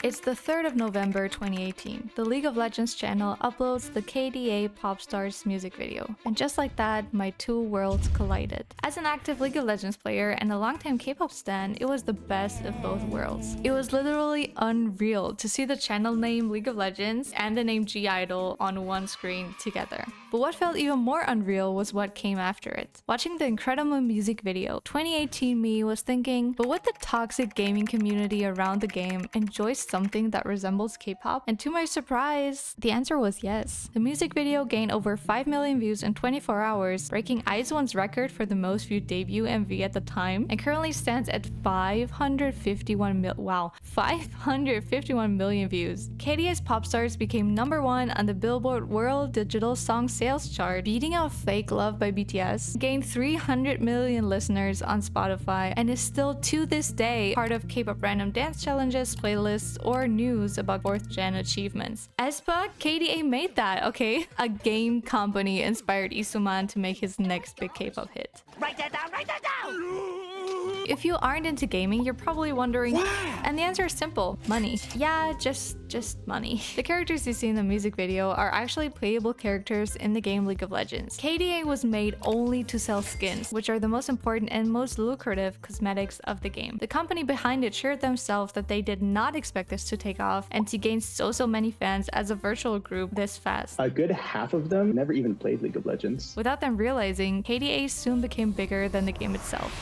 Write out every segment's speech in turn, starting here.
It's the 3rd of November 2018. The League of Legends channel uploads the KDA Popstars music video. And just like that, my two worlds collided. As an active League of Legends player and a longtime K-pop stan, it was the best of both worlds. It was literally unreal to see the channel name League of Legends and the name gidle on one screen together. But what felt even more unreal was what came after it. Watching the incredible music video, 2018 me was thinking, but would the toxic gaming community around the game enjoy something that resembles K-pop? And to my surprise, the answer was yes. The music video gained over 5 million views in 24 hours, breaking IZ*ONE's record for the most viewed debut MV at the time, and currently stands at 551 million views. KDA's Popstars became #1 on the Billboard World Digital Song Sales chart, beating out Fake Love by BTS, gained 300 million listeners on Spotify, and is still to this day part of K-pop random dance challenges, playlists, or news about 4th gen achievements. aespa, KDA made that, okay? A game company inspired Isuman to make his next big K-pop hit. Write that down, write that down! If you aren't into gaming, you're probably wondering, why? And the answer is simple: money. Yeah, just money. The characters you see in the music video are actually playable characters in the game League of Legends. KDA was made only to sell skins, which are the most important and most lucrative cosmetics of the game. The company behind it shared themselves that they did not expect this to take off and to gain so many fans as a virtual group this fast. A good half of them never even played League of Legends. Without them realizing, KDA soon became bigger than the game itself.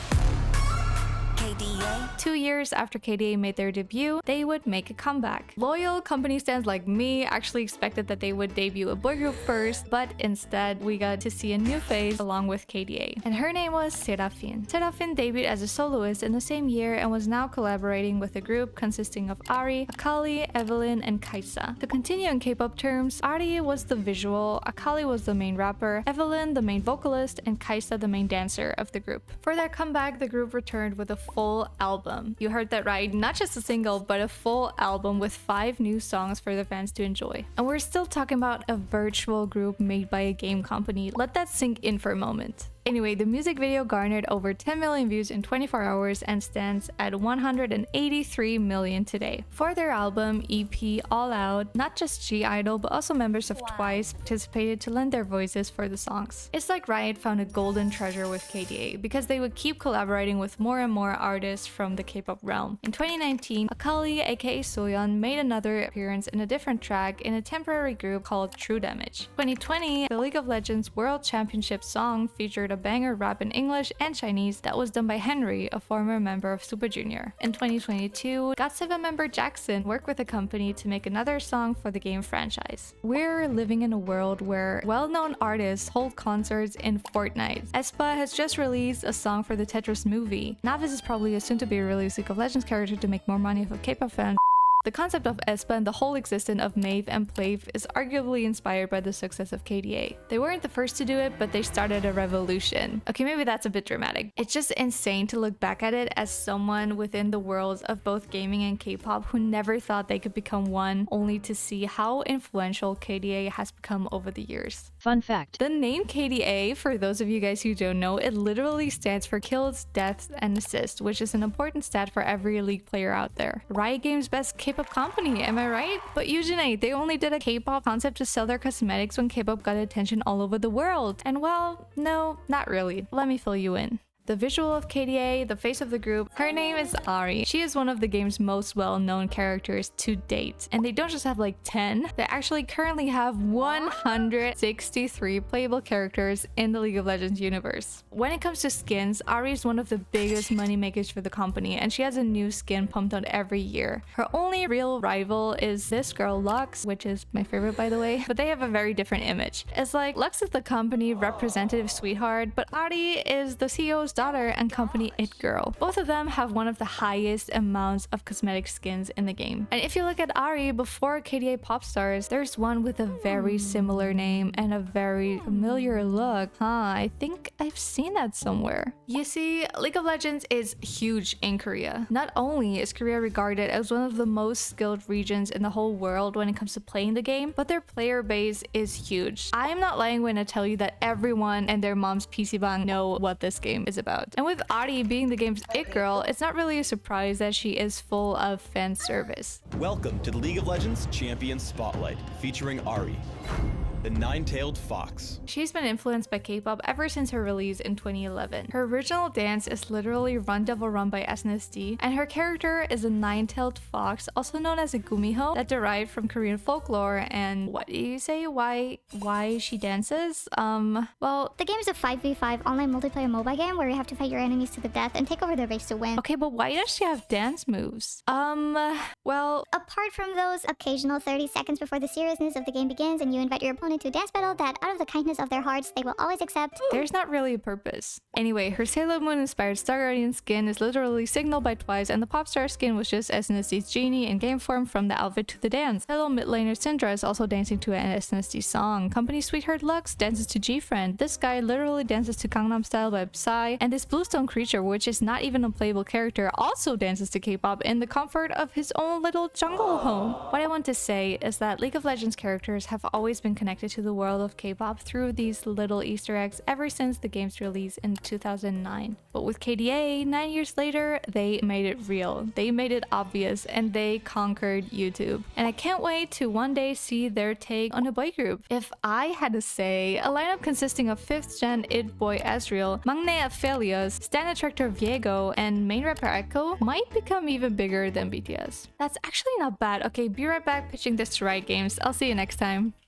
KDA. 2 years after KDA made their debut, they would make a comeback. Loyal company stans like me actually expected that they would debut a boy group first, but instead we got to see a new face along with KDA. And her name was Seraphine. Seraphine debuted as a soloist in the same year and was now collaborating with a group consisting of Ari, Akali, Evelyn, and Kaisa. To continue in K-pop terms, Ari was the visual, Akali was the main rapper, Evelyn the main vocalist, and Kaisa the main dancer of the group. For their comeback, the group returned with a full album. You heard that right, not just a single, but a full album with 5 new songs for the fans to enjoy. And we're still talking about a virtual group made by a game company. Let that sink in for a moment. Anyway, the music video garnered over 10 million views in 24 hours and stands at 183 million today. For their album, EP, All Out, not just gidle but also members of TWICE participated to lend their voices for the songs. It's like Riot found a golden treasure with KDA because they would keep collaborating with more and more artists from the K-pop realm. In 2019, Akali aka Soyeon made another appearance in a different track in a temporary group called True Damage. 2020, the League of Legends World Championship song featured a banger rap in English and Chinese that was done by Henry, a former member of Super Junior. In 2022, GOT7 member Jackson worked with a company to make another song for the game franchise. We're living in a world where well-known artists hold concerts in Fortnite. aespa has just released a song for the Tetris movie. Navis is probably a soon-to-be-released League of Legends character to make more money off of K-pop fans. The concept of aespa and the whole existence of mave and plave is arguably inspired by the success of KDA. They weren't the first to do it, but they started a revolution. Okay, maybe that's a bit dramatic. It's just insane to look back at it as someone within the worlds of both gaming and K-pop who never thought they could become one, only to see how influential KDA has become over the years. Fun fact. The name KDA, for those of you guys who don't know, it literally stands for kills, deaths, and assists, which is an important stat for every League player out there. Riot Games' best K-pop company, am I right? But Originating, they only did a K-pop concept to sell their cosmetics when K-pop got attention all over the world. And well, no, not really. Let me fill you in. The visual of KDA, the face of the group, her name is Ari. She is one of the game's most well-known characters to date. And they don't just have like 10, they actually currently have 163 playable characters in the League of Legends universe. When it comes to skins, Ari is one of the biggest money makers for the company, and she has a new skin pumped out every year. Her only real rival is this girl Lux, which is my favorite by the way, but they have a very different image. It's like Lux is the company representative sweetheart, but Ari is the CEO's daughter and company It Girl. Both of them have one of the highest amounts of cosmetic skins in the game. And if you look at Ari before KDA Popstars, there's one with a very similar name and a very familiar look. I think I've seen that somewhere. You see, League of Legends is huge in Korea. Not only is Korea regarded as one of the most skilled regions in the whole world when it comes to playing the game, but their player base is huge. I am not lying when I tell you that everyone and their mom's PC bang know what this game is about. about. And with Ari being the game's it girl, it's not really a surprise that she is full of fan service. Welcome to the League of Legends Champion Spotlight, featuring Ari, the nine-tailed fox. She's been influenced by K-pop ever since her release in 2011. Her original dance is literally Run Devil Run by SNSD, and her character is a nine-tailed fox, also known as a gumiho, that derived from Korean folklore. And what do you say? Why she dances? Well, The game is a 5v5 online multiplayer mobile game where you have to fight your enemies to the death and take over their base to win. okay, but why does she have dance moves? Well, Apart from those occasional 30 seconds before the seriousness of the game begins and you invite your opponent to a dance battle that, out of the kindness of their hearts, they will always accept. there's not really a purpose. Anyway, her Sailor Moon inspired Star Guardian skin is literally signaled by Twice, and the Popstar skin was just SNSD's Genie in game form from the outfit to the dance. Fellow mid laner Syndra is also dancing to an SNSD song. Company Sweetheart Lux dances to G-Friend. This guy literally dances to Gangnam Style by Psy, and this Bluestone creature, which is not even a playable character, also dances to K-pop in the comfort of his own little jungle home. What I want to say is that League of Legends characters have always been connected to the world of K-pop through these little Easter eggs ever since the game's release in 2009. But with KDA, 9 years later, they made it real. They made it obvious, and they conquered YouTube. And I can't wait to one day see their take on a boy group. If I had to say, a lineup consisting of 5th gen it boy Ezreal, maknae Aphelios, stan attractor Viego, and main rapper Echo might become even bigger than BTS. That's actually not bad. Okay, be right back pitching this to Riot Games. I'll see you next time.